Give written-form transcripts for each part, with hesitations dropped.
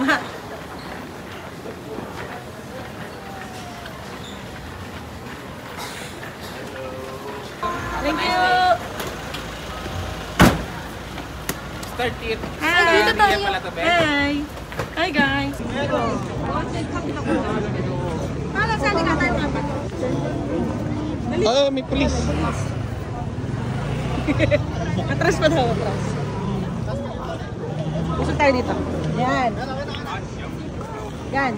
Thank you. Start it. Hi. Dito tayo. Hi. Hi guys. Oh, may pulis. Atras pa daw, atras. Gusto tayo dito. Yan. Yan.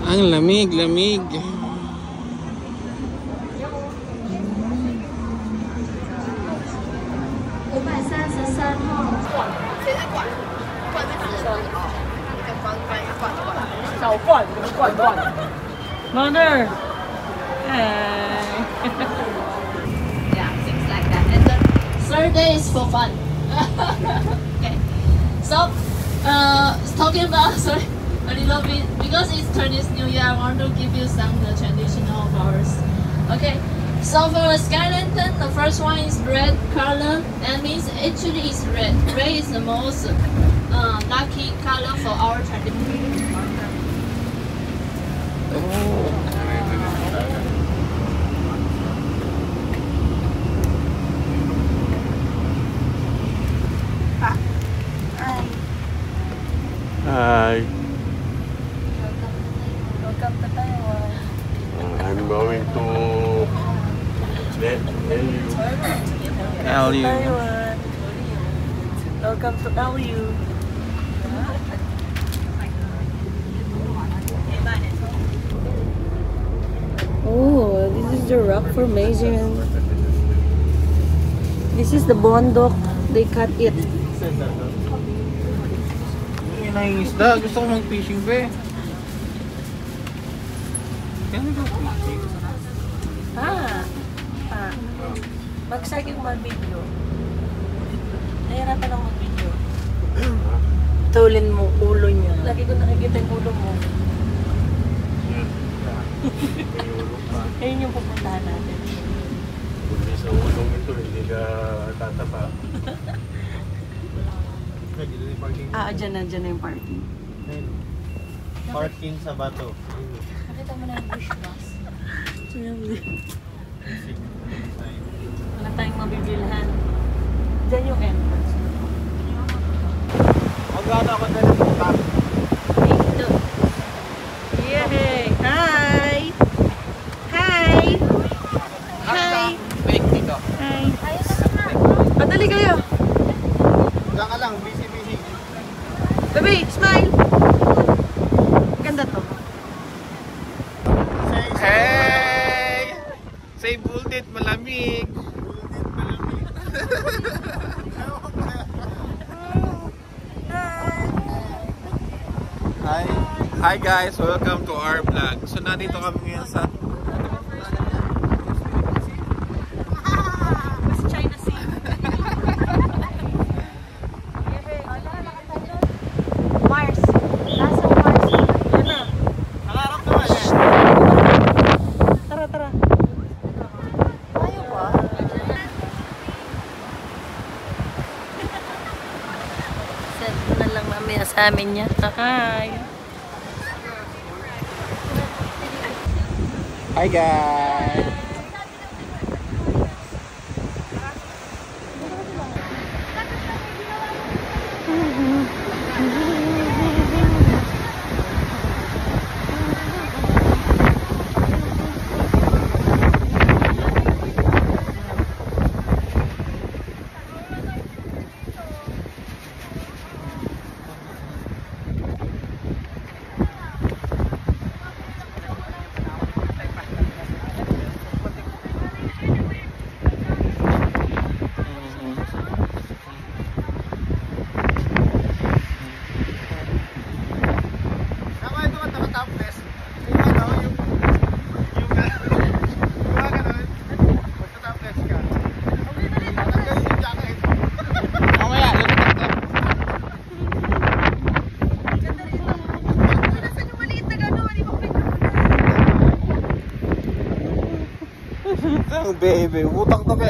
Ang lamig, lamig. Mother. Yeah, things like that. And the third day is for fun. Okay. So, talking about a little bit because it's Chinese New Year. I want to give you some the traditional of ours. Okay. So for the sky lantern, the first one is red color. That means actually it's red. Red is the most lucky color for our tradition. Hi. Welcome to Taiwan. I'm going to LU. Taiwan. Welcome to LU. Oh, this is the rock formation. This is the bondok. They cut it. Yung isda, gusto ko mag-fishing pa eh. Can we go fishing? Mag-start yung mag-video. Nahirapan ako mag-video. Tulin mo, ulo niya. Lagi ko nakikita yung ulo mo. Ayun yung pupuntahan natin. Hindi sa ulong ito, hindi ka tatapa. Dyan na yung parking. Parking sa bato. Nakita mo na yung bush bus. Wala tayong mabibilhan. Dyan yung entrance. Magkano ako na lang punta? Dito. Yay! Hi! Hi! Hi! Wait, dito. Hi! Padali kayo! Diyan ka lang, busy. Baby, smile! Ganda to. Hey! Say bullet, malamig. Hi. Hi guys, welcome to our vlog. So nandito kami ngayon sa China Sea. Mars. Nasa Mars. Yan na. Nakarap naman eh. Tara, tara. Ayaw ba? Send ko na lang mamaya sa amin niya. Hi! Hi guys. Baby, utang to be.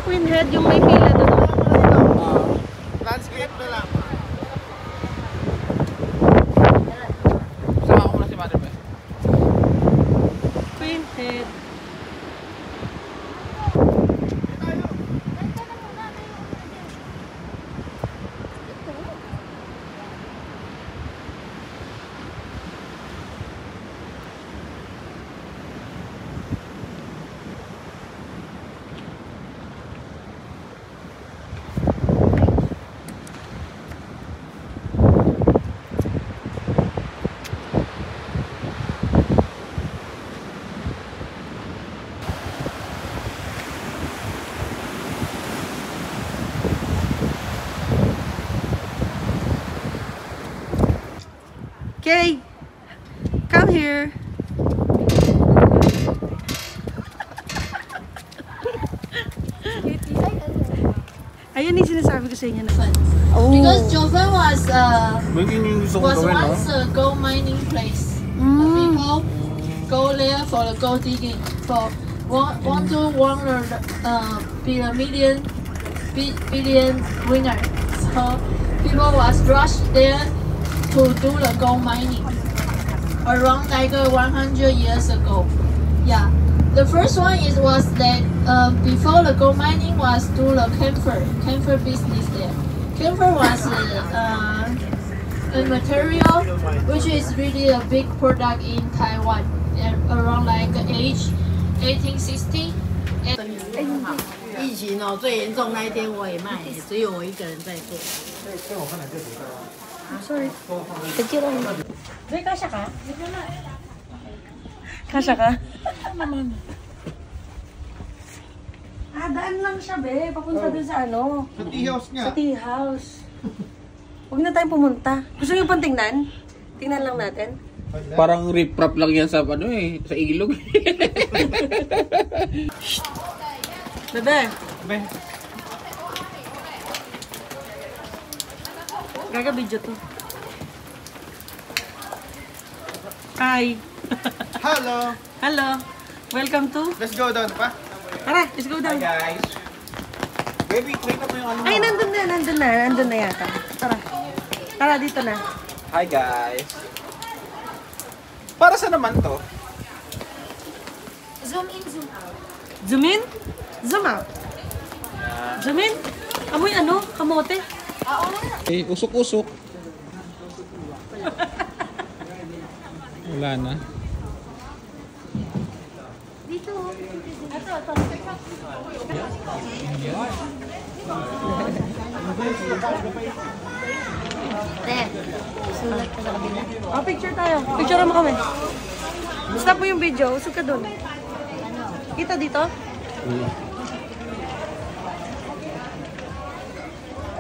Queen Head, yung may pila doon. Landscape na lang. Sama ko na si Mother Beth. Queen Head. Okay, come here. Ayun yung sinasabi ko sa inyo na. Oh. Because Jovan was Gusto was once a gold mining place. People go there for the gold digging. For want to won be a billion winner. So people was rushed there to do the gold mining around like 100 years ago. Yeah, the first one was that before the gold mining was do the camphor business there. Camphor was a material which is really a big product in Taiwan around like age 1860. 疫情哦，最严重那一天我也卖，只有我一个人在做。 Sorry. Thank you. Be, kasya ka? Kasya ka? Naman. Daan lang siya, be. Papunta doon sa ano? Sa tea house nga. Sa tea house. Huwag na tayong pumunta. Gusto niyo pang tingnan? Tingnan lang natin. Parang rip-rap lang yan sa ano eh, sa ilog. Bebe. Be. Gaga-video to. Hi. Hello. Hello. Welcome to... Let's go down pa. Tara, let's go down. Hi guys. Baby, wait na mo yung ano. Ay, nandun na yata. Tara. Tara, dito na. Hi guys. Para sa naman to? Zoom in, zoom out. Zoom in? Zoom out. Zoom in? Amoy ano? Kamote? Eh, usok-usok. Wala na. Dito. Ito. Sulat ka sa kabila. Oh, picture tayo. Picture mo kami. Stop mo yung video. Usog ka dun. Kita dito?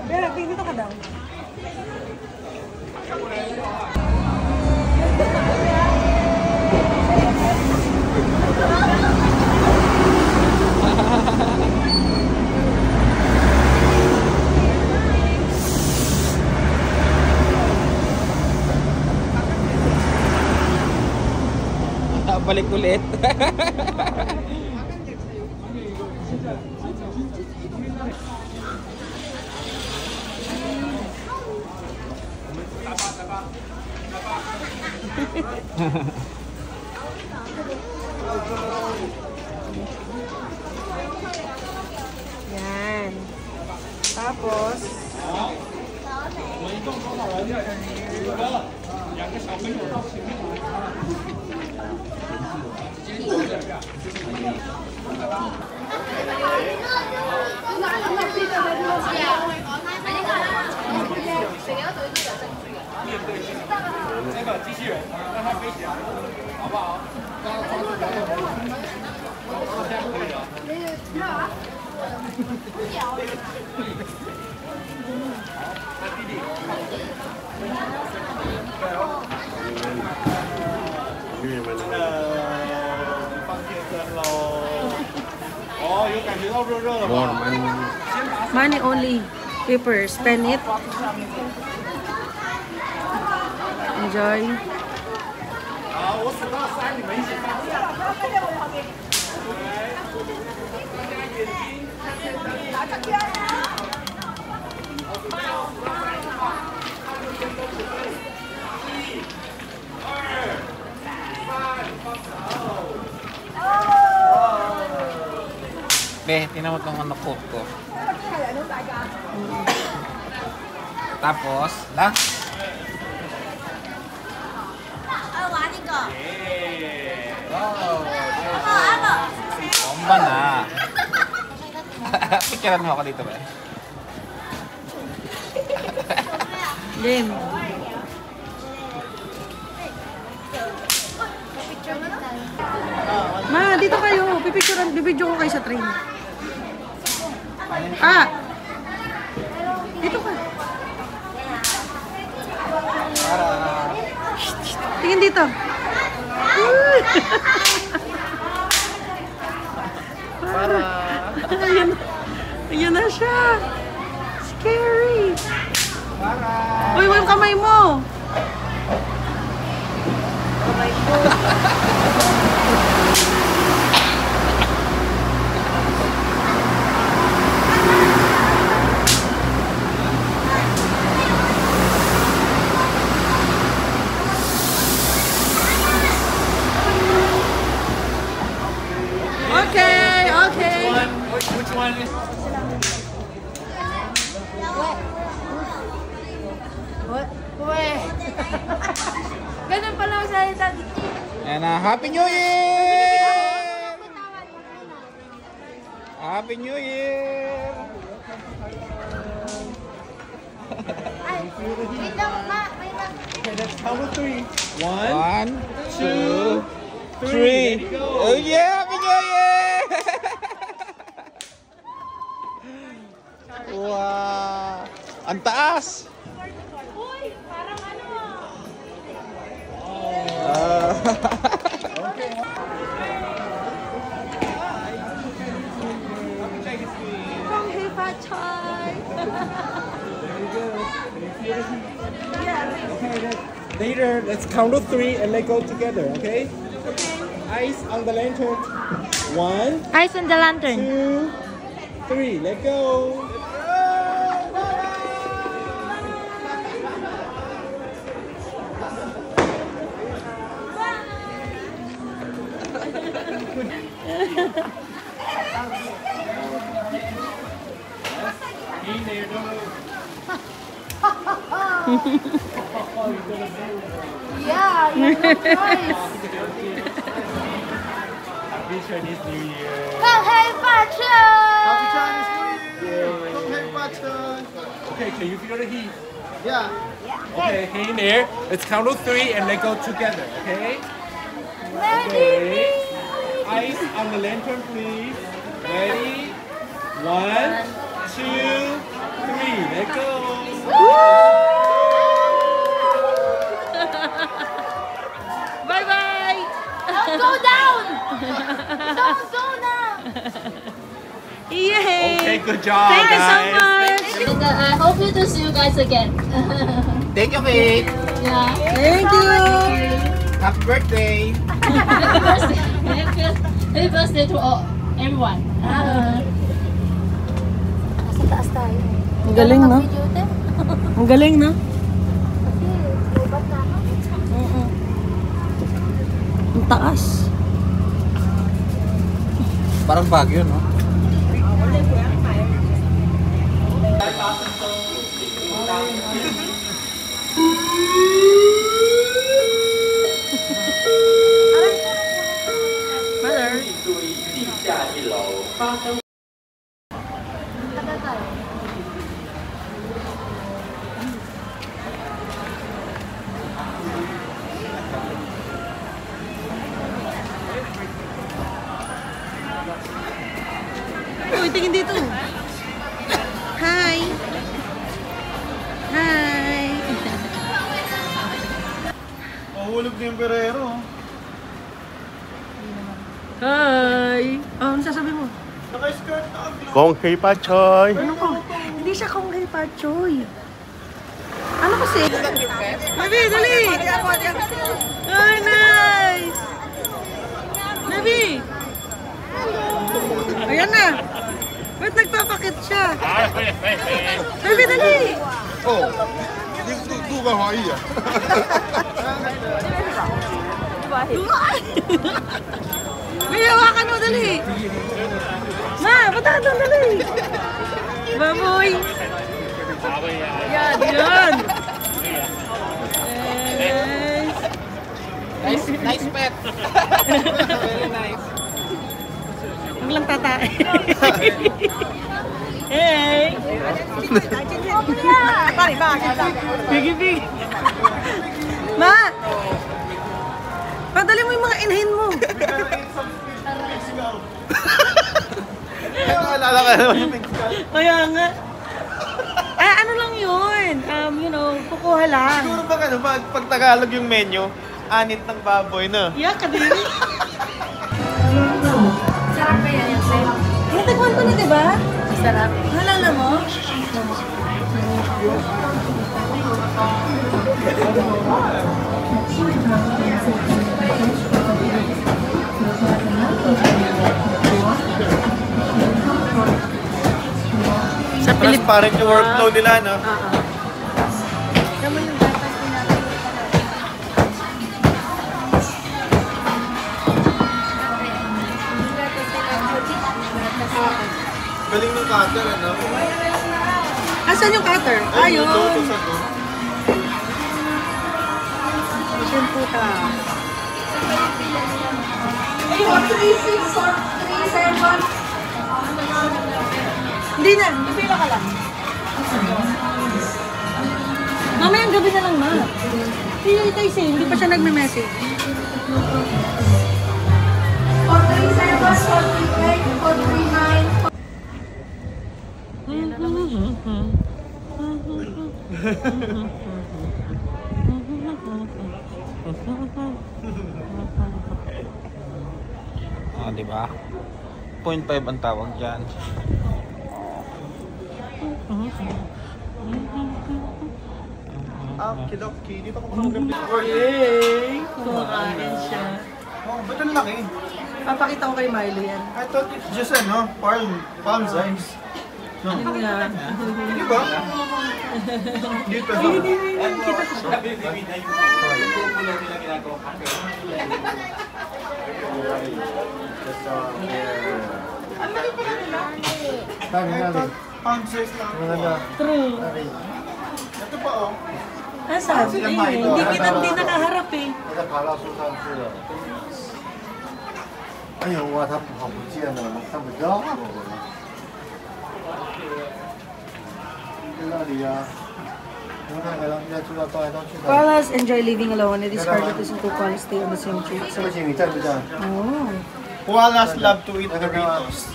Bella, dito ka daw. Balik ulit. Yan. Tapos, Warm and money only. Paper, spend it. Enjoy. Be, tingnan mo itong coat ko. Tapos, lang. Bomba na. Picturean mo ako dito ba? Game. Ma, dito kayo. Pipicturean, bibidyo ko kayo sa train. Ah! Dito ka. Tingin dito. Para. Ayan, ayan na siya. Scary. Uy, yung kamay mo. Kamay mo. Okay, okay. Which one is? What? Ganun pala ang salita. And Happy New Year! Happy New Year! Wait lang, ma. Wait lang. Okay, let's count to 3. 1, 2, 3. Go. Oh yeah! Happy New Year! Wow! Ang taas! Uy, parang ano. Okay. From Hey Pachay. Later, let's count to 3 and let go together, okay? Eyes on the lantern. 1, Eyes on the lantern. 2, 3. Let go. In there, don't move. Yeah, you look nice. Happy Chinese New Year. From Hey Pachay. Happy Chinese New Year! From Hey Pachay! Okay, can you feel the heat? Yeah. Okay, hang in there. Let's count to 3 and let go together, okay? Ready? Eyes on the lantern, please. Ready? 1, 2, 3. Let go. Bye bye. Don't go down. Don't go down. Yay. Okay, good job, Thank you so guys. much. And I hope to see you guys again. Thank you, Kate! Yeah. Thank you. Happy birthday! Happy birthday. Happy birthday to all, everyone. Sa taas tayo. Ang galing, no? Ang galing, no? Ang taas. Parang Baguio, no? Uy, tingin dito. Hi. Hi. Mahulog na yung perero. Hi. Oh, ano sasabi mo? Naka-skirt na ang Kong Hei Pa Choy! Ano ko? Hindi siya kong kay Pachoy. Ano kasi? Nabi, dali! Ay, nice! Nabi! Ayan na! Ba't nagpapakit siya? Nabi, dali! Oh, 누가 화이야? May hawakan mo, dali! Ma, punta ka doon, dali! Baboy! Yan, yan! Nice pet. Very nice. Huwag lang tatay. Hey! Bigi-bigi. Ma! Padali mo yung mga inhin mo. Naalala ka naman yung picture. Kaya nga. Ano lang yun? You know, kukuha lang. Siguro ba ano, pag Tagalog yung menu, anit ng baboy na. Yeah, kadiri. Sarap ba yan, Seth? Natikman ko na, diba? Sarap. Halala mo? Sa Transparent yung workflow nila, no? Galing ng cutter, ano? Asan yung cutter? Ayun. Lutos ako. Shampoo ka. Hindi na, pipila ka lang. Mamayang gabi na lang, ma. Hindi tayo siya, hindi pa siya nagme-message. Ah, di ba? 0.5 ang tawag dyan. Kidoki, dito ko kumaganda. Yay! Kumakain siya. Oh, ba't ang laki? Papakita ko kay Milo yan. I thought it's just ano, palm size. No. Yun nga. Di ba? Dito. Hindi kita ko siya. Palm size lang. True. Ito pa oh. Asan? Hindi kita hindi nakaharap eh. 再爬到树上去了。哎呦哇，它跑不见了，看不到。在那里呀、你看看他们在树上动来动去的。 Koalas enjoy living alone. It is harder to see two koalas stay on the same tree. 不行，你站不站？ Oh. Koalas love to eat Doritos.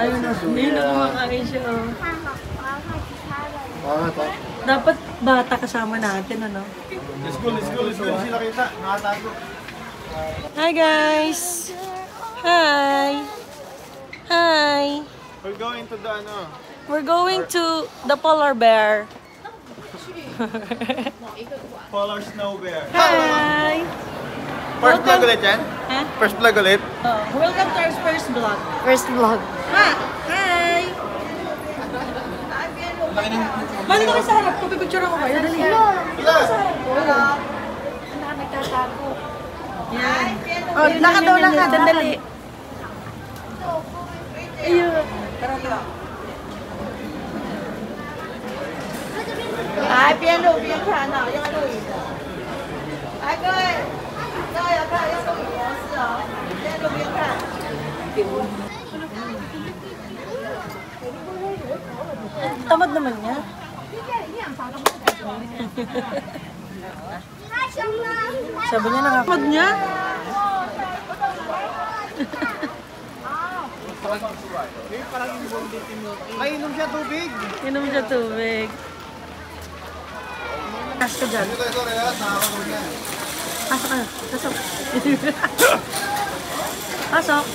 Ayun na. Hindi na kumakain siya. Oh. 完了，走。 Dapat bata kasama natin, ano? Let's go, let's go, let's go. Sila kita, nakatago. Hi guys! Hi! Hi! We're going to the ano. We're going to the polar bear. Polar snow bear. Hi! First vlog ulit yan? Huh? First vlog ulit? Oh, welcome to our first vlog. First vlog. Ha! Hi! Mali na kayo sa harap ko. Pipicture ako kayo. Dali. Wala! Yan. Oh, lakad daw, lakad. Dali. Ayun. Ay, piano, piano ka na. Yung ano yun. Ay, good. 要看，要录影是哦。Tamad naman niya. Sabi niya nakakapag niya. Ay, inom siya tubig. Inom siya tubig. Cash ka dyan. Pasok ka. Pasok. Pasok.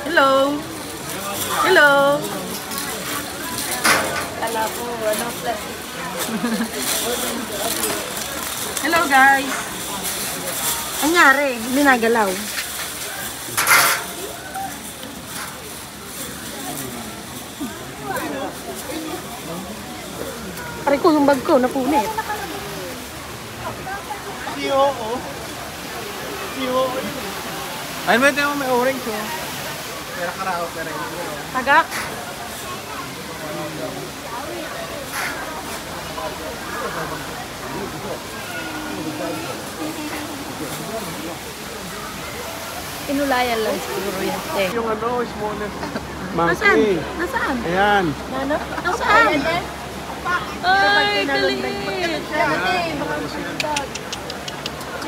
Hello. Hello. Kala ko, ano, plastic. Hello guys. Anyari, hindi nagalaw. Pare ko yung bag ko, napunit. Ayun, may may orange oh. Pera karao, pera yun. Tagak. Inulayan lang siguro yan. Yung ano, smallest. Nasaan? Nasaan? Ayan. Ano? Nasaan? Ay, galit.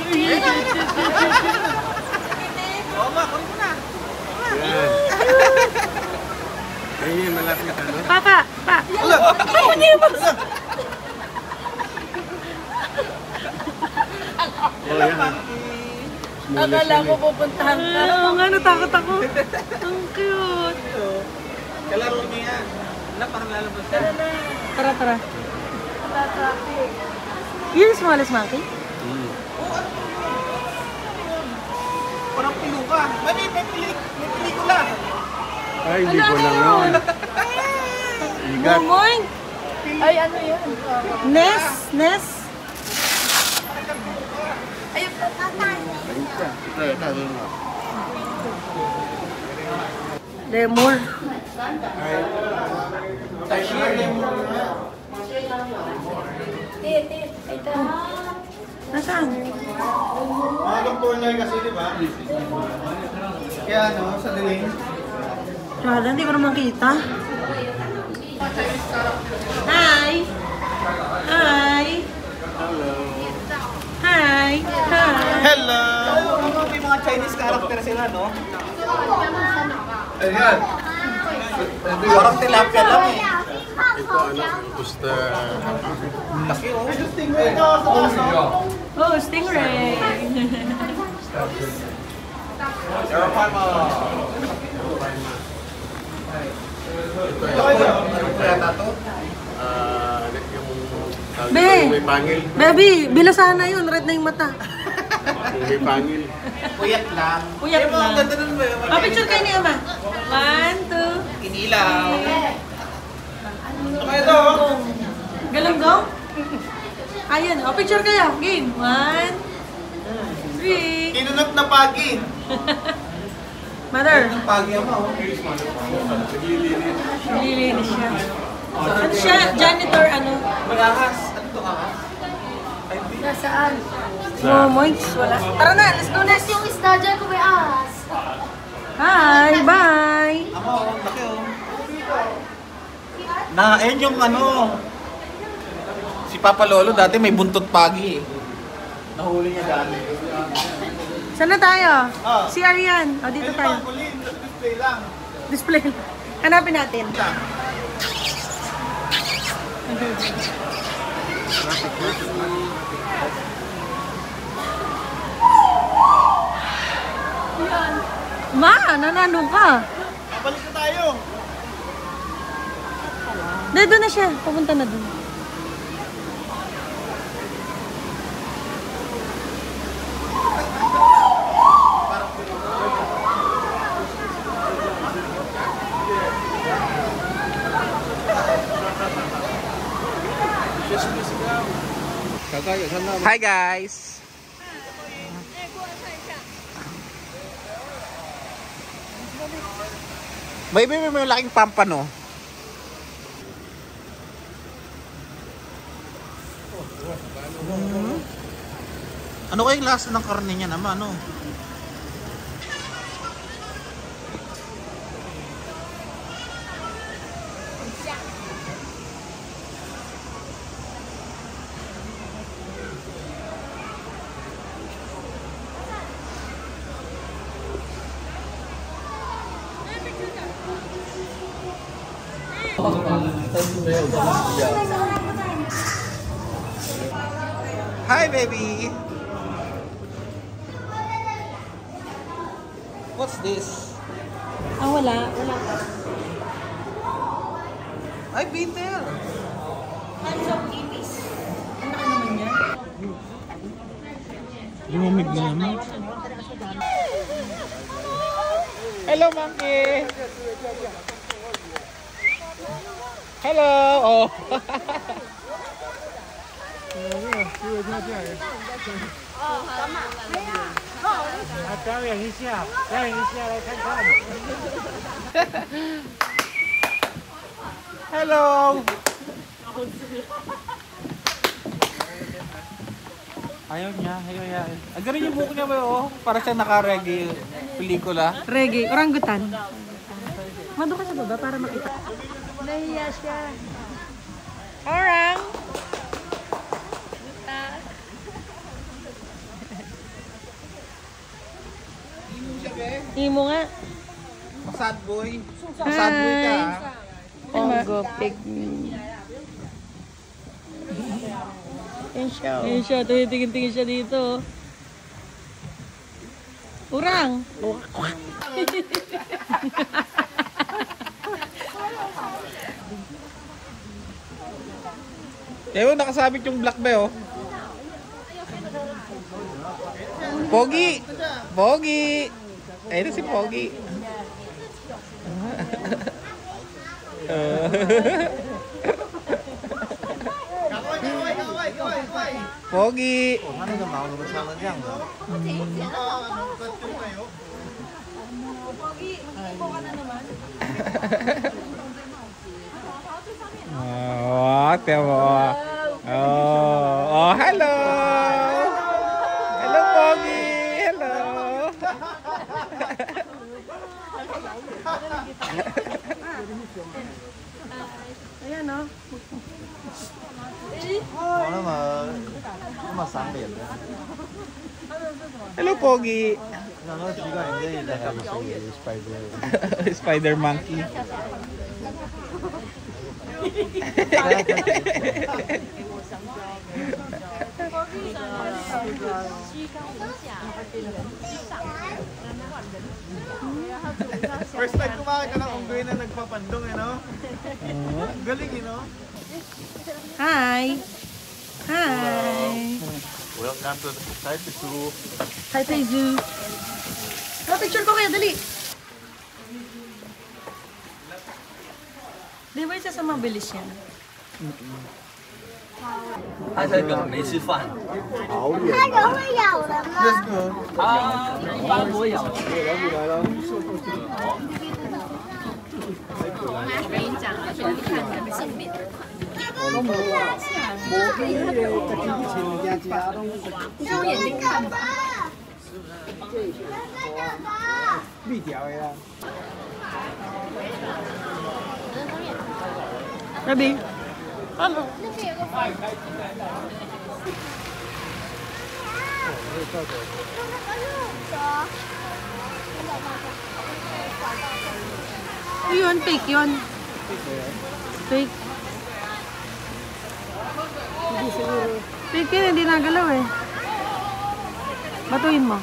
Ayan. Ayun, malapit ano. Papa, pa. Ay, hindi mo. Oh, yan. Akala ko pupuntahan ka. Oo nga, natakot ako. Ang cute. Kalaro niya yan. Wala, parang lalabas yan. Tara, tara. Yun yung smallest monkey? Parang pilo ka. May pelikula. Ay, hindi ko lang yun. Igat. Momoing! Ay, ano yun? Ness? Ness? Ayun, tatay. Lemur. Ito. Nasaan? Mga doktor na kasi, di ba? Kaya ano, sa dilim. Wala, hindi ko naman kita. Hi! Hi! Hi! Hi! Hello! May mga Chinese character sila, no? Ayan. Parang tilapia lang eh. Ito ano, gusto. Laki oh. Oh, stingray! Ano kaya to? Yung Be! may pangil. Baby, bilasahan na yun. Red na yung mata. Yung may pangil. Puyat lang. Puyat Yung mga lang. ganda nun ba? Oh, picture kayo ni Ama. 1, 2. Inilaw. Ano ito? Galunggong? Ayun. Oh, picture kayo. Game. 1, 3. Kinunot na pagi. Mother. Pagi ako. Nililinis siya. Ano siya? Janitor, ano? Malahas. Ano to ahas? Nasaan? Oh, moins. Wala. Tara na, let's go next. Yung isda dyan ko may ahas. Hi, bye. Ako, laki oh. Ayun yung ano. Si Papa Lolo dati may buntot pagi eh. Nahuli niya dati. Saan na tayo? Ah. Si Arian. O, dito tayo. Display lang. Display. Hanapin natin. Ma, nananong ka. Balik na tayo. Doon na siya. Papunta na doon. Hi guys! May malaking pampano. Ano kayong lasa ng karne niya naman, no? Hi, baby. What's this? Ah, wala. Wala. Ay, Peter. Hands of Ibis. Ano ka naman yan? Lumamig na naman. Hello, monkey. Hello. Oh. Hello. Ayaw niya. Ang galing yung buhok niya ba oh? Para siya naka-reggae pelikula. Reggae. Orangutan. Mado ka sa baba para makita. Nahiya siya. Orang! Imo nga. Sad boy. Sad boy ka. Ongo pygmy. Yan siya. Tingin-tingin siya dito. Urang! Ewan, nakasabit yung black ba oh. Pogi! Pogi! Ayun si Pogi. Pogi! Oh, tiyo. Oh, hello! Hello, Pogi! Hello! Ayan o. Hello, Pogi! Spider monkey. First time kumakita ng unggoy na nagpapandong, galing, Hi! Hi! Welcome to the Taipei Zoo. Taipei Zoo. Picture ko kayo, dali! Di ba isa sa mabilis yan? 他这个没吃饭那个会咬人吗？啊，一般不会咬。用眼睛看吧。绿条的啦。 Rabi? Ano? Yun, fake yun. Fake. Fake yun, hindi nagalaw eh. Batuin mo.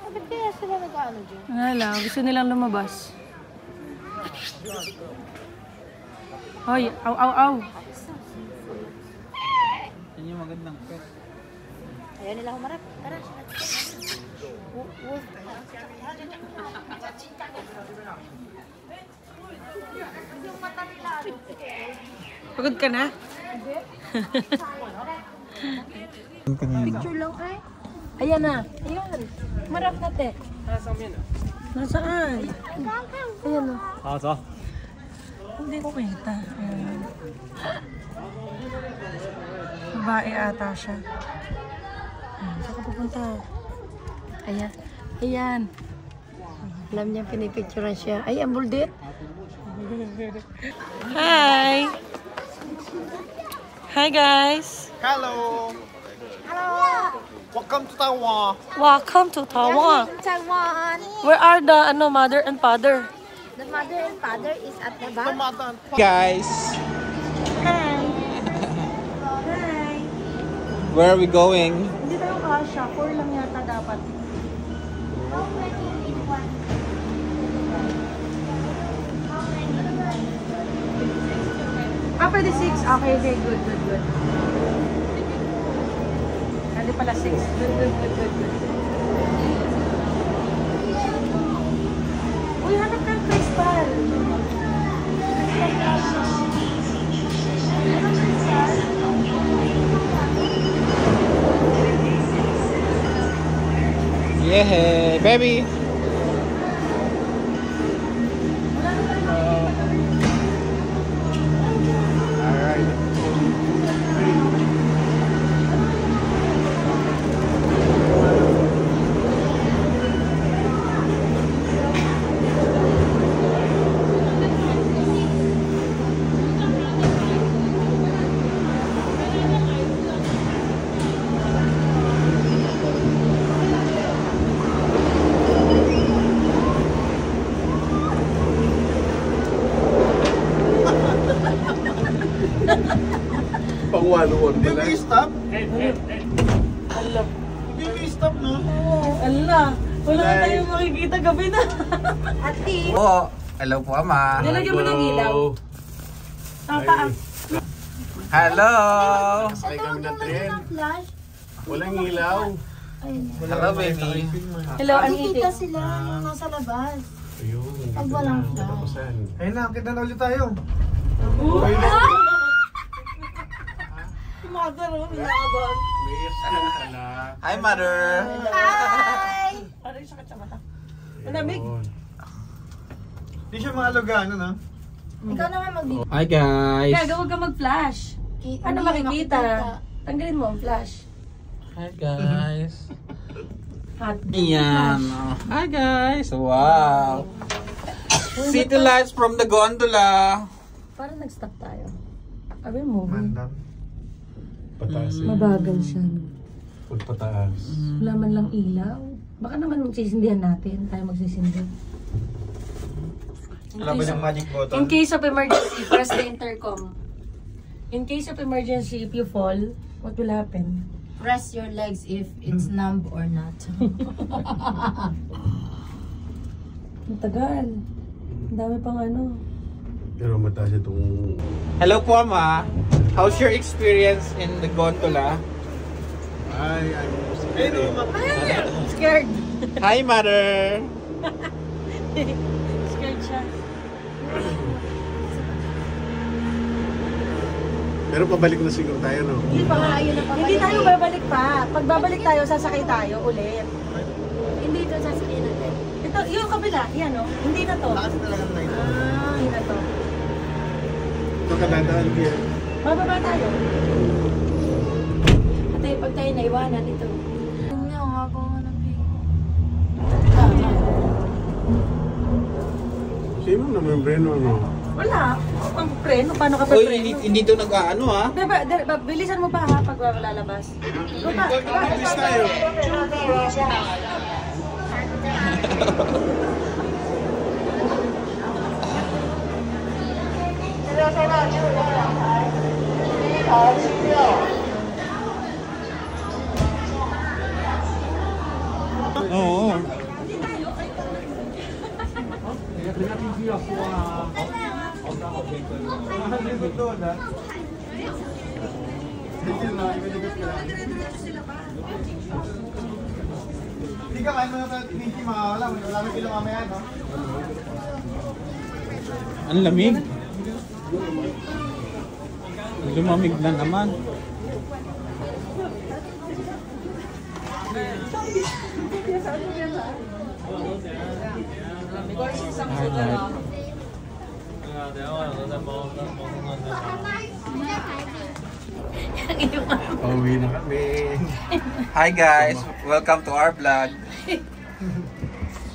Ba't kaya sila nag-ano dyan? Wala, gusto nilang lumabas. Hoy, aw, aw, aw. Yan yung magandang pet. Ayaw nila humarap. Tara. Pagod ka na? Picture lang ay. Ayan na. Ayan. Marap natin. Nasaan? Ayan o. Zo. Hindi ko kita. Ayan. Babae ata siya. Saan ka pupunta? Ayan. Ayan. Alam niya pinipicturean siya. Ay, ang buldir. Hi! Hi guys! Hello! Hello! Welcome to Taiwan. Welcome to Taiwan. Taiwan. Where are the mother and father? The mother and father is at the back. Guys, Hi. where are we going? Hindi tayo kasha. 4 lang yata dapat. Pwede 6. Okay, good. Hindi pala 6. Good. Uy, hanap ng crystal. Yeah, baby. Pangwaluan pala. Hindi stop? Hindi stop, no? Ala, wala na tayong makikita gabi na. Ati. Po, hello po, Ama. Nilagyan mo ng ilaw. Hello. Sakay kami ng tren. Flash. Walang ilaw. Hello, baby. Hello, ang Nakikita itik. sila nung nasa labas. Ayun. Pag walang flash. Ayun na, kita na ulit tayo. Mother, minakabahan. Hi, Mother. Hi! Aray, sakit sa mata. Malamig. Hindi siya maalugaan, ano? Ikaw naman mag-video. Hi, guys. Kaya huwag ka mag-flash. Ano makikita? Tanggalin mo ang flash. Hi, guys. Hot. Ayan. Hi, guys. Wow. City lights from the gondola. Parang nag-stop tayo. Sabi mo, Mandam. Pataas. mabagal siya. Pagpataas. Wala man lang ilaw. Baka naman magsisindihan natin. Tayo magsisindi. Wala ba yung magic button? In case of emergency, press the intercom. In case of emergency, if you fall, what will happen? Press your legs if it's numb or not. Matagal. Ang dami pang ano. Pero mataas itong... Hello po, Ama. How's your experience in the gondola? Ay, I'm scared. Scared. Hi, Mother. Scared siya. Pero pabalik na siguro tayo, no? Hindi pa nga, ayun na pa. Hindi tayo babalik pa. Pag babalik tayo, sasakay tayo ulit. Hindi ito sasabihin natin. Ito, yung kabila, yan o. Hindi na to. Taas talaga na ito. Hindi na to. Ito kadadaan kaya. Bababa tayo. Ate, pag tayo naiwanan ito. Hindi nga, ako nga ng Sino naman breno, no? Wala. Ang preno, paano ka Uy, pa-preno? hindi to nag-ano, ha? Bilisan mo pa ha pag lalabas. Go pa. Bilis tayo. Oo. Hindi ka kain mo na Pinky, makakala. Wala may kilo mamaya, no? Ang lamig. Lumamig na naman. Pauwi na kami. Hi guys, welcome to our vlog.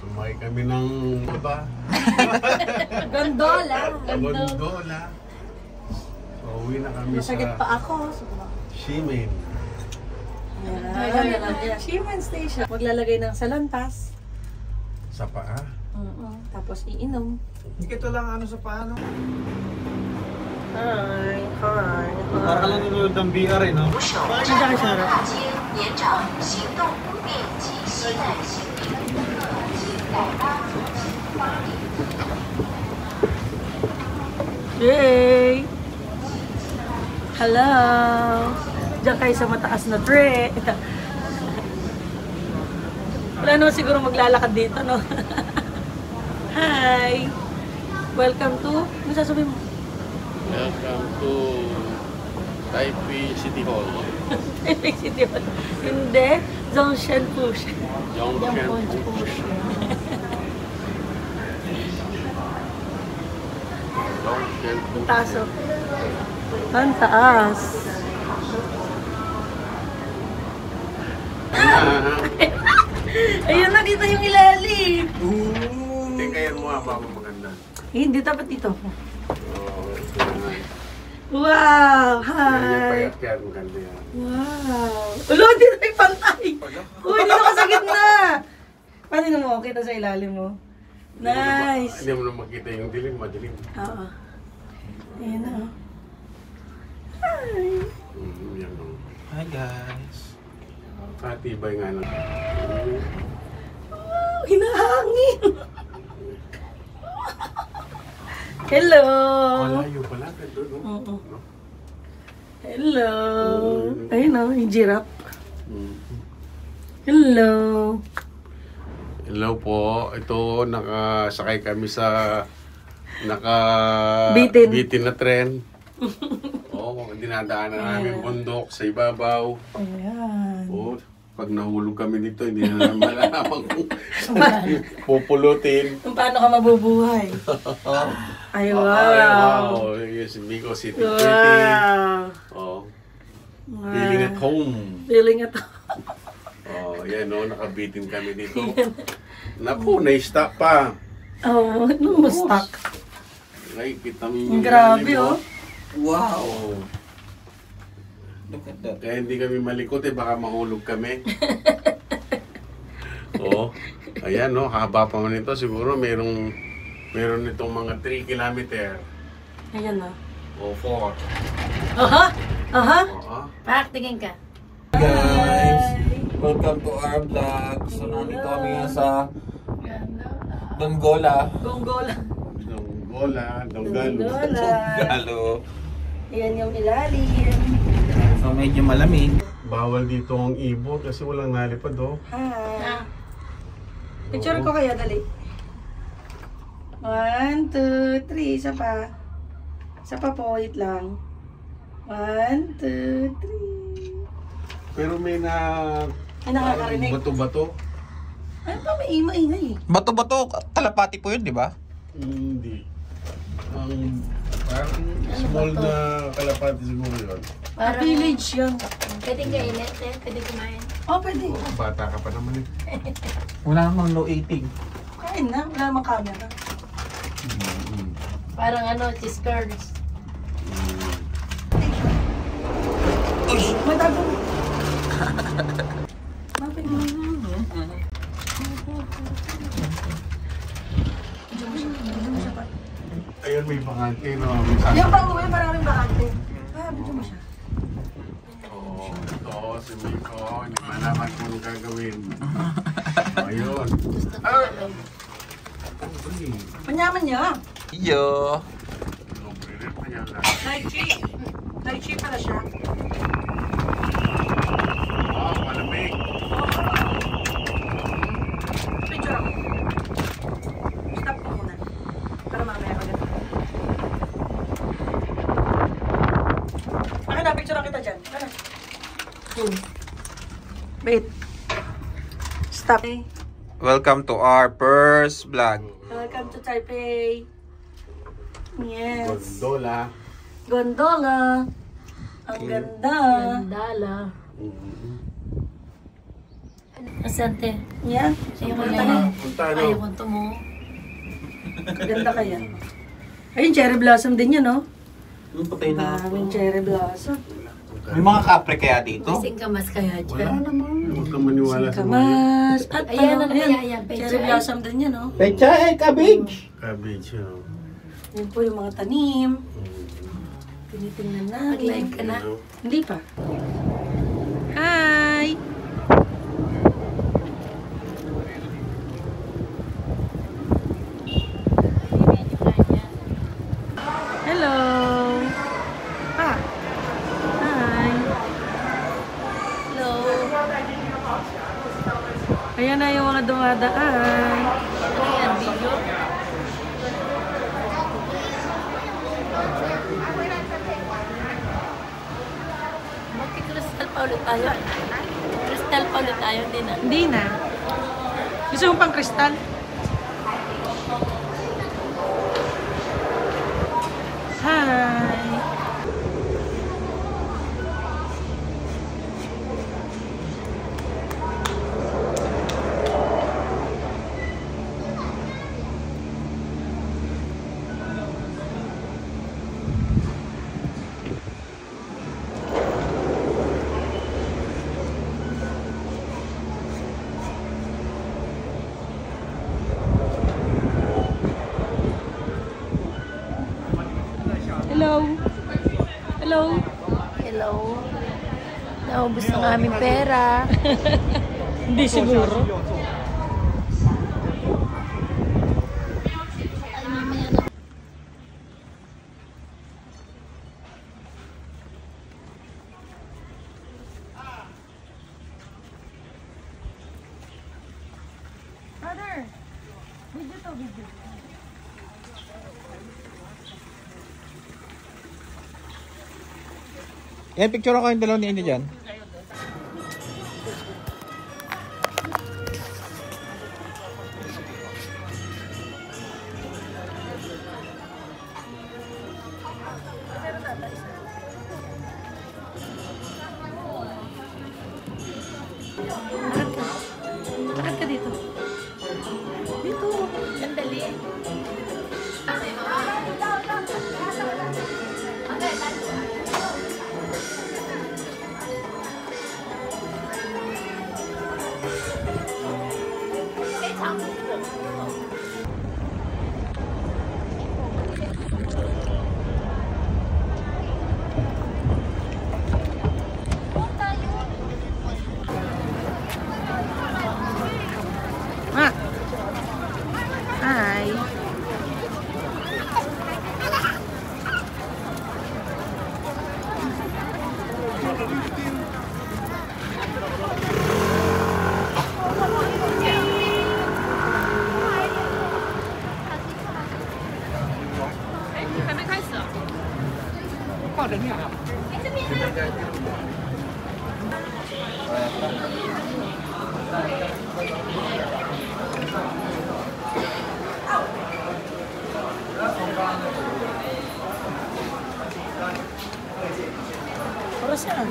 Sumakay kami ng baba. Gondola. Gondola. Pauwi na kami Masakit sa pa ako. Shimin. Yan. Shiman Station. Maglalagay ng salantas. Sa paa. Tapos iinom. Ito lang ano sa paano. Hi. Para lang nilulod ng BR eh, no? Yay! Hello! Diyan kayo sa mataas na tree. Wala naman siguro maglalakad dito, no? Hi! Welcome to... Ano sasabihin mo? Welcome to Taipei City Hall. Taipei City Hall. Hindi. Zhongshan Push. Zhongshan Push. Ang taas, oh. Ang taas. Ayun, nakita yung ilalim. Tingkayan mo nga ba maganda? Hindi, dapat dito. Wow! Hi! Kaya maganda yan. Wow! Ulo, hindi na yung pantay! Uy, hindi na sa gitna! Paano mo makita sa ilalim mo? Nice! Hindi mo na makita yung dilim, madilim. Oo. Ayan na. Hi! Yan o. Hi guys. Katibay nga lang. Wow! Hinahangin! Hello! Malayo pala. Oo. Hello! Ayun o, yung giraffe. Hello! Hello po. Ito, nakasakay kami sa bitin na tren. Oo, dinadaanan namin bundok sa ibabaw. Ayan. Oo, pag nahulog kami dito, hindi na naman malaman kung pupulutin. Kung paano ka mabubuhay. Ay, wow! Wow! Yung si Biko City Pretty. Wow! Oh. Feeling at home. Feeling at home. Oh, yan o, nakabitin kami dito. Naku, na-stop pa. Oh, ano mo stuck? Ay, kita mo yung Grabe, ilalim, oh. Wow! Look at that. Kaya hindi kami malikot eh, baka mahulog kami. Oh, ayan no, haba pa man ito. Siguro meron itong mga 3 kilometer. Ayan na. O 4. Aha! Aha! Oo. Paktingin ka. Guys! Welcome to our vlog. So nandito kami nga sa Dongola. Gongola. Donggalo. Donggalo. Ayan yung ilalim. So medyo malamig. Bawal dito ang ibon kasi walang nalipad oh. Hi. Picture ko kaya, dali. 1, 2, 3. Isa pa. Isa pa po, wait lang. 1, 2, 3. Pero may Nakakarinig. bato-bato. Ano pa, maingay eh. Bato-bato, kalapati po yun, di ba? Hindi. Ang parang small na kalapati siguro yun. Parang village yun. Pwedeng kainin, pwede kumain. Oh, pwede. Bata ka pa naman eh. Wala namang low eating. Kain na, wala namang camera. Parang ano, cheese curds. Matago. Bakit mo? Ayun, may bakante no. Yung pang-uwi, maraming bakante. Medyo mo siya. Oo, ito si Miko. Hindi malaman kung anong gagawin. Ayun. Manyaman niya. Iyo. Lychee. Lychee pala siya. Wow, malamig. Picture ako. Stop ko muna. Para mamaya ulit. Akin na, picture kita dyan. Ano? Wait. Stop. Welcome to our first vlog. Welcome to Taipei. Yes. Gondola. Gondola. Ang ganda. Gandala. Asante. Yan. Ayaw mo Punta na na. yun. Punta no? Ayaw mo ito mo. Ganda kaya. Ayun, cherry blossom din yun, no? Patay na ako. Daming cherry blossom. May mga kapre kaya dito? Singkamas kaya Wala dyan. naman. Huwag kang maniwala sa mga Singkamas. At Ayan, ano, ano kaya yan? cherry blossom din yan, oh. Pecha eh, cabbage. cabbage. Oh. Yan po yung mga tanim. Tinitingnan natin. Nag-live ka na? Hindi pa. Hi! Hello! Ah! Hi! Hello. Ayan na yung mga dumadaan. Ano yan? Video? Mag-crystal pa ulit tayo. Crystal pa ulit tayo, hindi na. Hindi na. Gusto mo pang kristal? Hi! Hello! Hello! Hello. Naubos ang aming pera. Hindi siguro. Brother! Video to, video. Yan, picture ako yung dalaw ni Indy dyan. Lakad ka dito. Dito. Sandali. Ah! Hi! Oras yan.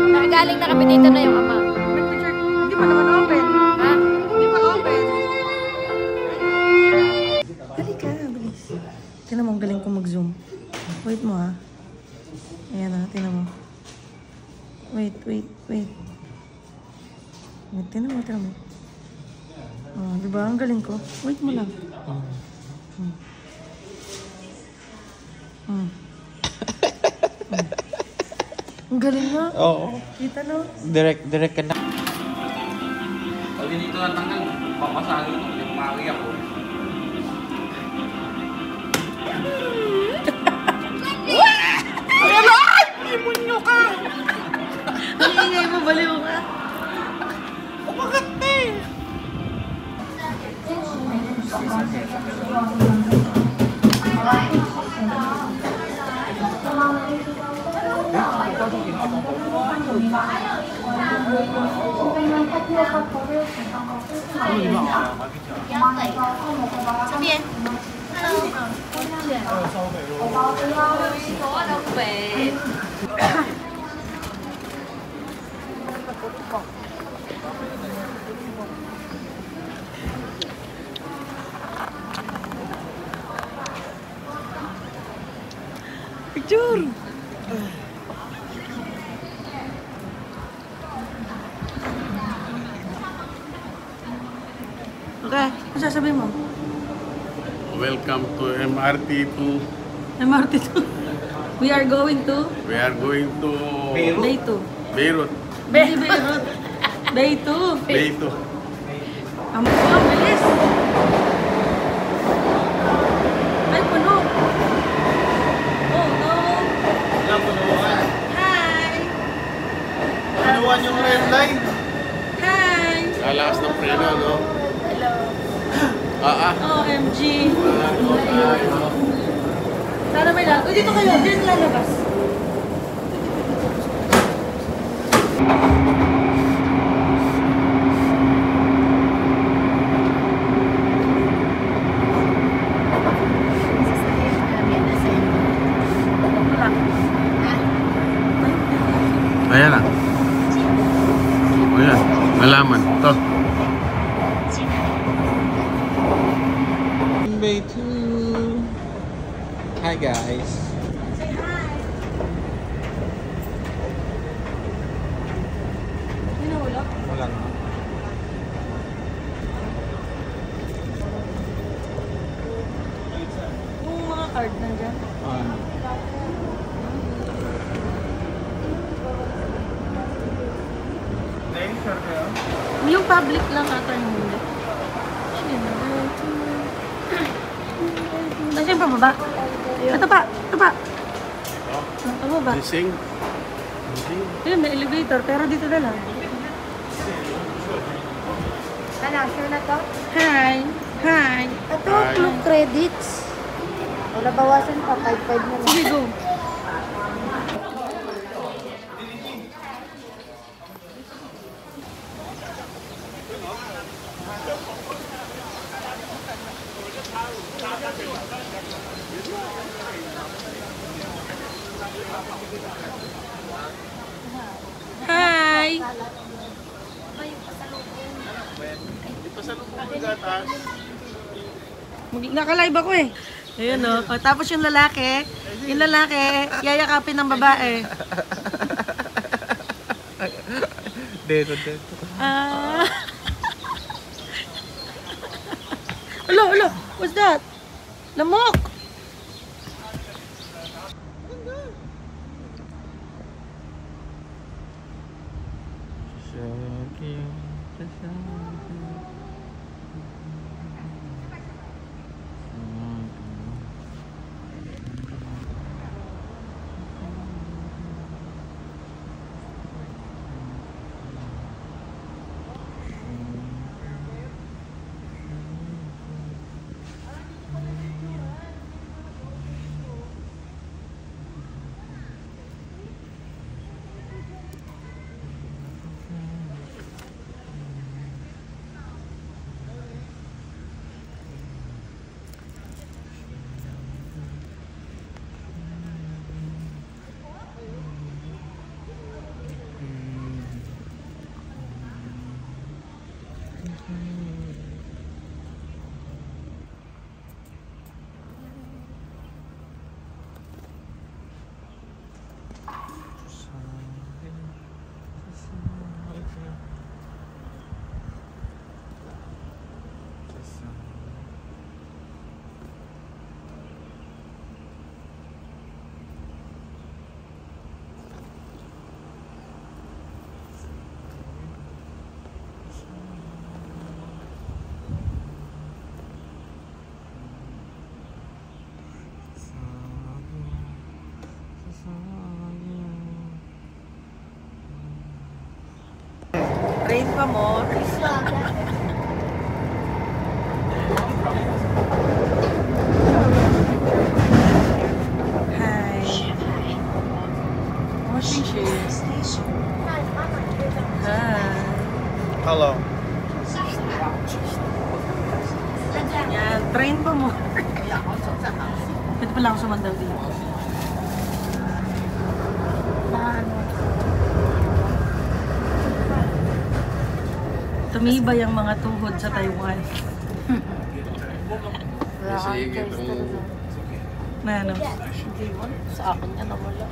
Nakagaling na kami dito na yung ama. Hindi pa naman open. Ha? Hindi pa open. Dali ka, bilis. Tignan mo, ang galing ko mag-zoom. Wait mo ha. Ayan ha, tignan mo. Wait. Tignan mo, tignan mo. Oh, diba? Ang galing ko. Wait mo lang. Ang galing nga. Oo. Kita no? Direct ka na. Pag dito natanggal, papasahin ko. Yung pari ako. Limunyo ka! Ang ingay mo, baliw ka. Umagat na eh! Picture! Okay, ano sasabihin mo? Welcome to MRT2. MRT 2. We are going to We are going to Bay 2. Beirut. Beirut. Bay 2. Bay 2. Ang bilis. Ay, puno. Oh, no. Hi. Pinuwan yung red line. Hi. Kalakas ng preno, no? Hello. OMG. Sana may lalabas. Dito kayo. Dito lalabas. Ayan na. O yan. Malaman. Ito. Bay 2. Hi guys. Wala na. Yung mga card nandyan. Yung public lang ata yung hindi. Nandiyan pa baba? Ito pa! Ito pa! Ito baba? Gising. Yun, may elevator. Pero dito na lang. Ano, sure na to? Hi! Hi! Ito, Club Credits. Wala bawasan pa, 5-5 na lang. Sige, go! Hi! Naka-live ako eh. Ayun o. Oh. Tapos yung lalaki, yayakapin ng babae. Dito. Ah. Alo, what's that? Lamok! ka mo. Hi. Washing shoes. Hi. Hello. Yan, train pa mo. Pwede pala ako sumandaw dito. Tumibay ang mga tuhod sa Taiwan. Sige, Na ano? Sa akin yan nawala.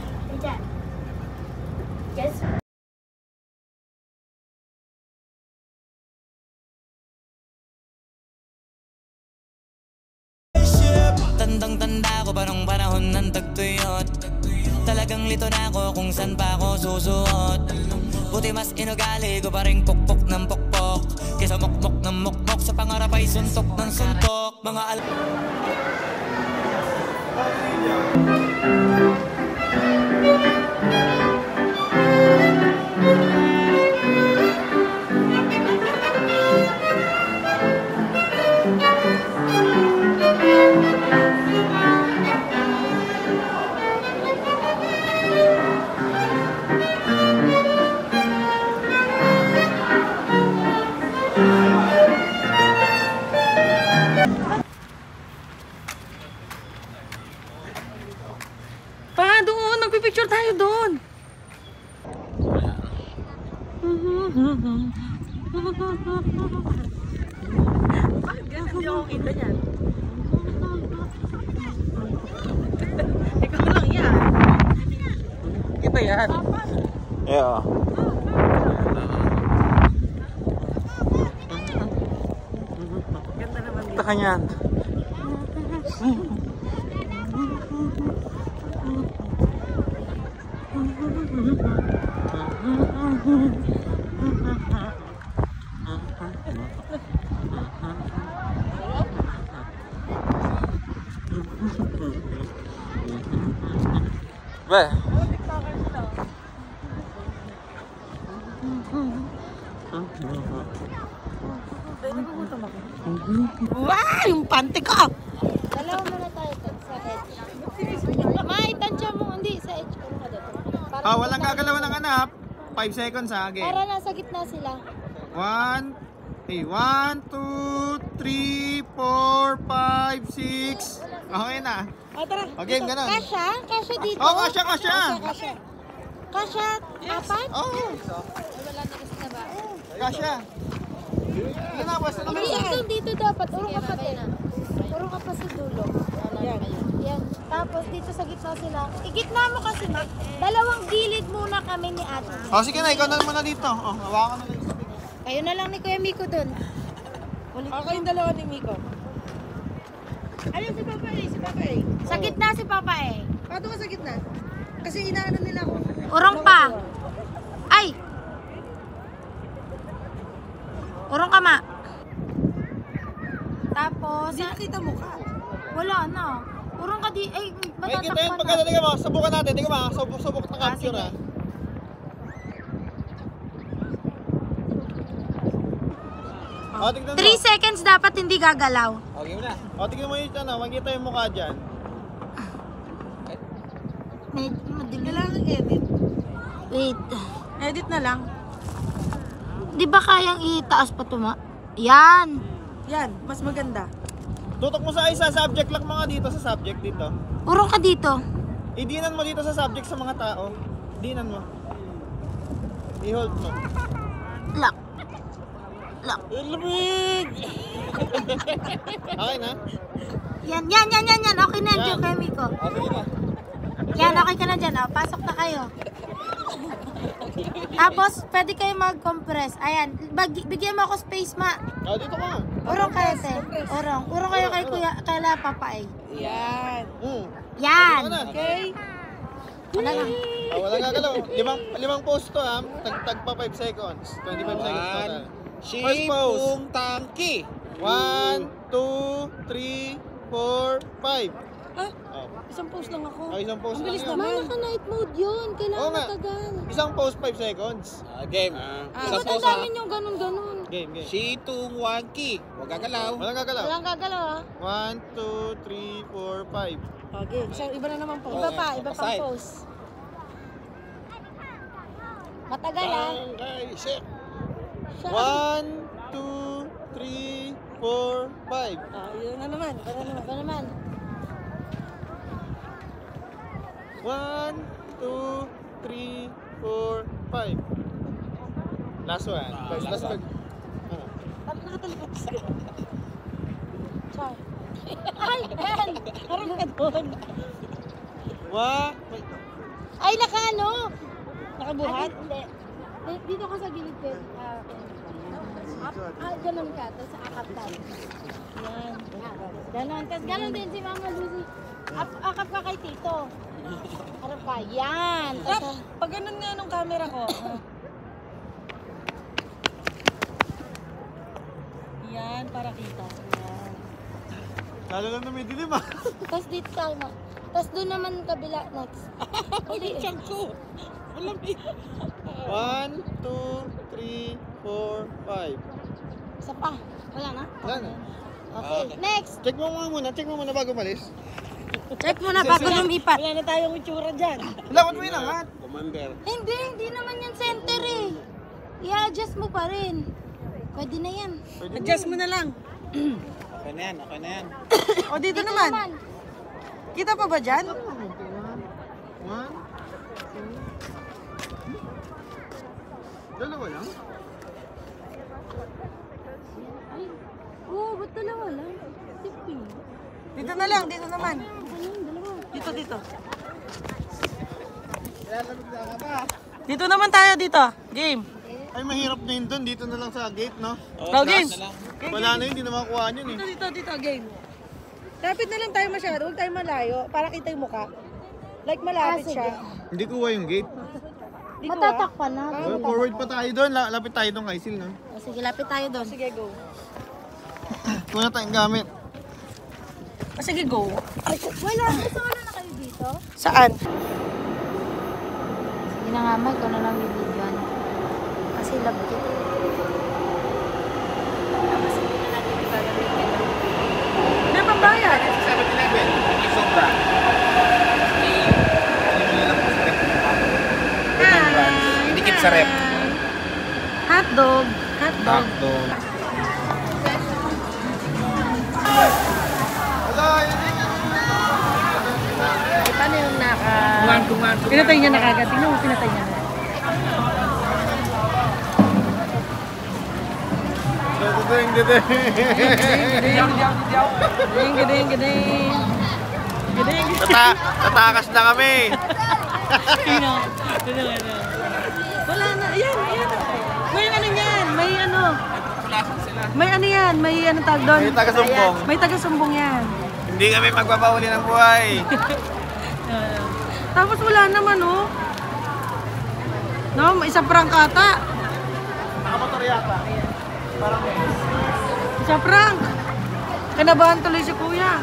Tandang-tanda ko pa nung panahon ng tagtuyot. Talagang lito na ako kung saan pa ako susuot. Buti mas inugali ko pa rin pukpok ng pukpok kesa mukmok ng mukmok. Sa pangarap ay suntok ng suntok. Mga Pa, doon! Nagpipicture tayo doon! Hindi ako kita niyan. Ikaw lang yan. Kita yan. Yeah. Ganda naman dito. Kita ka niyan. Be. Wow! Yung pante ko! Dalawa muna tayo sa edge. Maitansya mo, hindi, sa edge ko ka doon. Walang gagalaw ng anak. 5 seconds ha, game. Para nasa gitna sila. 1, 2, 3, 4, 5, 6. Okay na. Tara. Okay, ganun. Kasha? Kasha dito? Kasha. Kasha, apat? Wala na kasi na ba? Kasha. Sige na, basta naman. Hindi, ito dito dapat. Urong ka pa din. Urong ka pa sa dulo. Yan. Tapos dito sa gitna sila. Igitna mo kasi, ma. Dalawang gilid muna kami ni ate. Sige na, ikaw na muna dito. Hawakan na lang. Kayo na lang ni Kuya Miko dun. Ako yung dalawa ni Miko. Ano si Papa A? Si Papa A? Sa gitna si Papa A. Pato ka sa gitna. Kasi inaano nila ako. Urong pa. Ay! Urong ka, ma. Tapos, Hindi nakita mo ka. wala na. Urong ka di, ay, Ay, kita yun. matatakpan Pagka mo, subukan natin. Tingnan mo, subok na capture sige. ha. Tignan mo. 3 seconds dapat hindi gagalaw. Okay mo na. Tignan mo yung makita yung mukha dyan. Kailangan edit. Wait. Edit na lang. Di ba kayang itaas pa ito, ma? Yan. Yan, mas maganda. Tutok mo sa isa, subject lang mga dito sa subject dito. Urong ka dito. Idinan mo dito sa subject sa mga tao. Dinan mo. I-hold mo. Lock. Lock. Ilubig! Okay na? Yan. Okay na dyan, Kuya Miko. Sige na. Yan, okay ka na dyan. Oh. Pasok na kayo. Tapos, pwede kayo mag-compress. Ayan, bigyan mo ako space, ma. Dito ka. Urong kayo, te. Urong kayo kay Kuya, kay Papa A. Yan. Yan. Okay? Wala lang. Wala gagalaw. Limang post to ha. Tagpa 5 seconds. 25 seconds total. First pose. Tangki. 1, 2, 3, 4, 5. Ah, isang post lang ako. Isang post Ang bilis lang naman. Naka-night mode yun. Kailangan Oo nga. matagal. Isang post 5 seconds. Game. Ba't ang dami niyong ganun-ganun? Game. Si Tung Wangki. Huwag gagalaw. Walang gagalaw. Walang gagalaw ah. 1, 2, 3, 4, 5. Okay, isang iba na naman post. Iba pa, iba pang Side. post. Matagal ah. Okay, shit. Siya. 1, 2, 3, 4, 5. Ah, yun na naman. Para naman. Ito naman. 1, 2, 3, 4, 5. Last one. Last one. Ano nakatalikot sa Char. Ay, Ben! Parang ka doon. Ay, naka-ano? Nakabuhat? Hindi. Dito ka sa gilid, Ben. Ganun ka. Tapos akap tayo. Yan. Ganun. Tapos ganun din si Mama Lucy. Akap ka kay Tito. Harap ka. Yan. Rap, pag ganun nga nung camera ko. Yan, para kita. Yan. Lalo lang na may dilim ah. Tapos dito tayo mo. Tapos doon naman kabila next. Yung tiyan ko. Walang 1, 2, 3, 4, 5. Isa pa. Wala na? Wala na. Okay. Next. Check mo muna bago malis. Check mo na bago lumipat. Wala na tayong itsura dyan. Wala, ba't mo inangat? Commander. Hindi naman yan center eh. I-adjust mo pa rin. Pwede na yan. Adjust mo na lang. Okay na yan, okay na yan. O dito naman. Kita pa ba dyan? 1, 2. Dalawa lang? Oo, ba't dalawa lang? Tipin. Dito na lang, dito naman. Dalawa. Dito. Dito naman tayo dito. Game. Ay, mahirap na yun doon. Dito na lang sa gate, no? Oh, game. Wala na yun, hindi na makuha yun eh. Dito, game. Lapit na lang tayo masyado, huwag tayo malayo para kita yung mukha. Like malapit siya. Hindi kuha yung gate. Di ko, Matatakpan na. Oh, forward pa tayo doon. Lapit tayo doon kay Sil, no? O, sige, lapit tayo doon. Sige, go. Kuha tayong gamit. Sige, go. Wala na kayo dito? Saan? Sige na nga, Mike. Ikaw na lang yung video. Kasi love kita. May pambayad. 7-Eleven. Hindi sobra. Dikit sa rep. Hotdog. Hotdog. Paano yung pinatay niya na kagad. Tingnan mo, pinatay niya na. Giding. Tatakas na kami. Wala na. Ayan. May ano yan. May ano tawag doon. May taga-sumbong. May taga-sumbong yan. Hindi kami magpapahuli ng buhay. Tapos wala naman, oh. No, isang prank ata. Nakamotor yata. Isang prank. Kinabahan tuloy si kuya.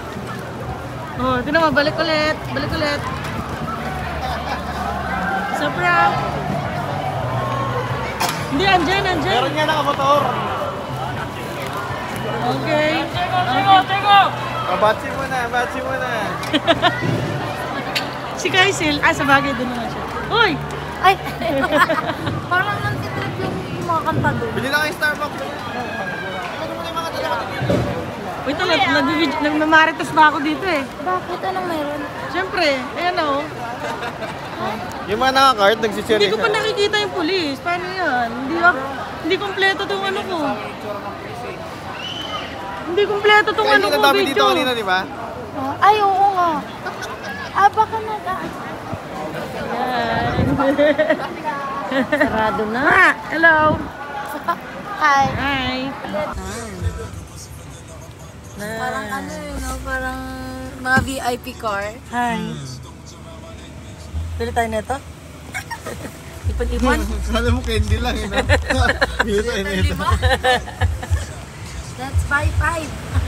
Oh, ito naman, balik ulit. Isang prank. Hindi, andyan. Meron nga nakamotor. Okay. Batsi mo na. Si Kaisil, sa bagay doon naman siya. Uy! Ay! Parang nang-titrip yung mga kanta doon. Bili na kayo Starbucks. Ano mo na yung mga dalawa? Wait lang, nagmamarites pa ako dito eh. Bakit? Anong meron? Siyempre, ayan o. Yung mga nakakart, nagsisiri Hindi ko pa nakikita yung pulis. Paano yan? Hindi kompleto itong ano ko. Hindi kompleto itong ano ko, dami video. dito kanina, di ba? Ay, oo nga. Baka Sarado na. Hello. Hi. Hi. Parang ano parang mga VIP car. Hi. Pili tayo nito? Ipon-ipon? Sana mo candy lang, eh. No? Dito, Let's buy 5.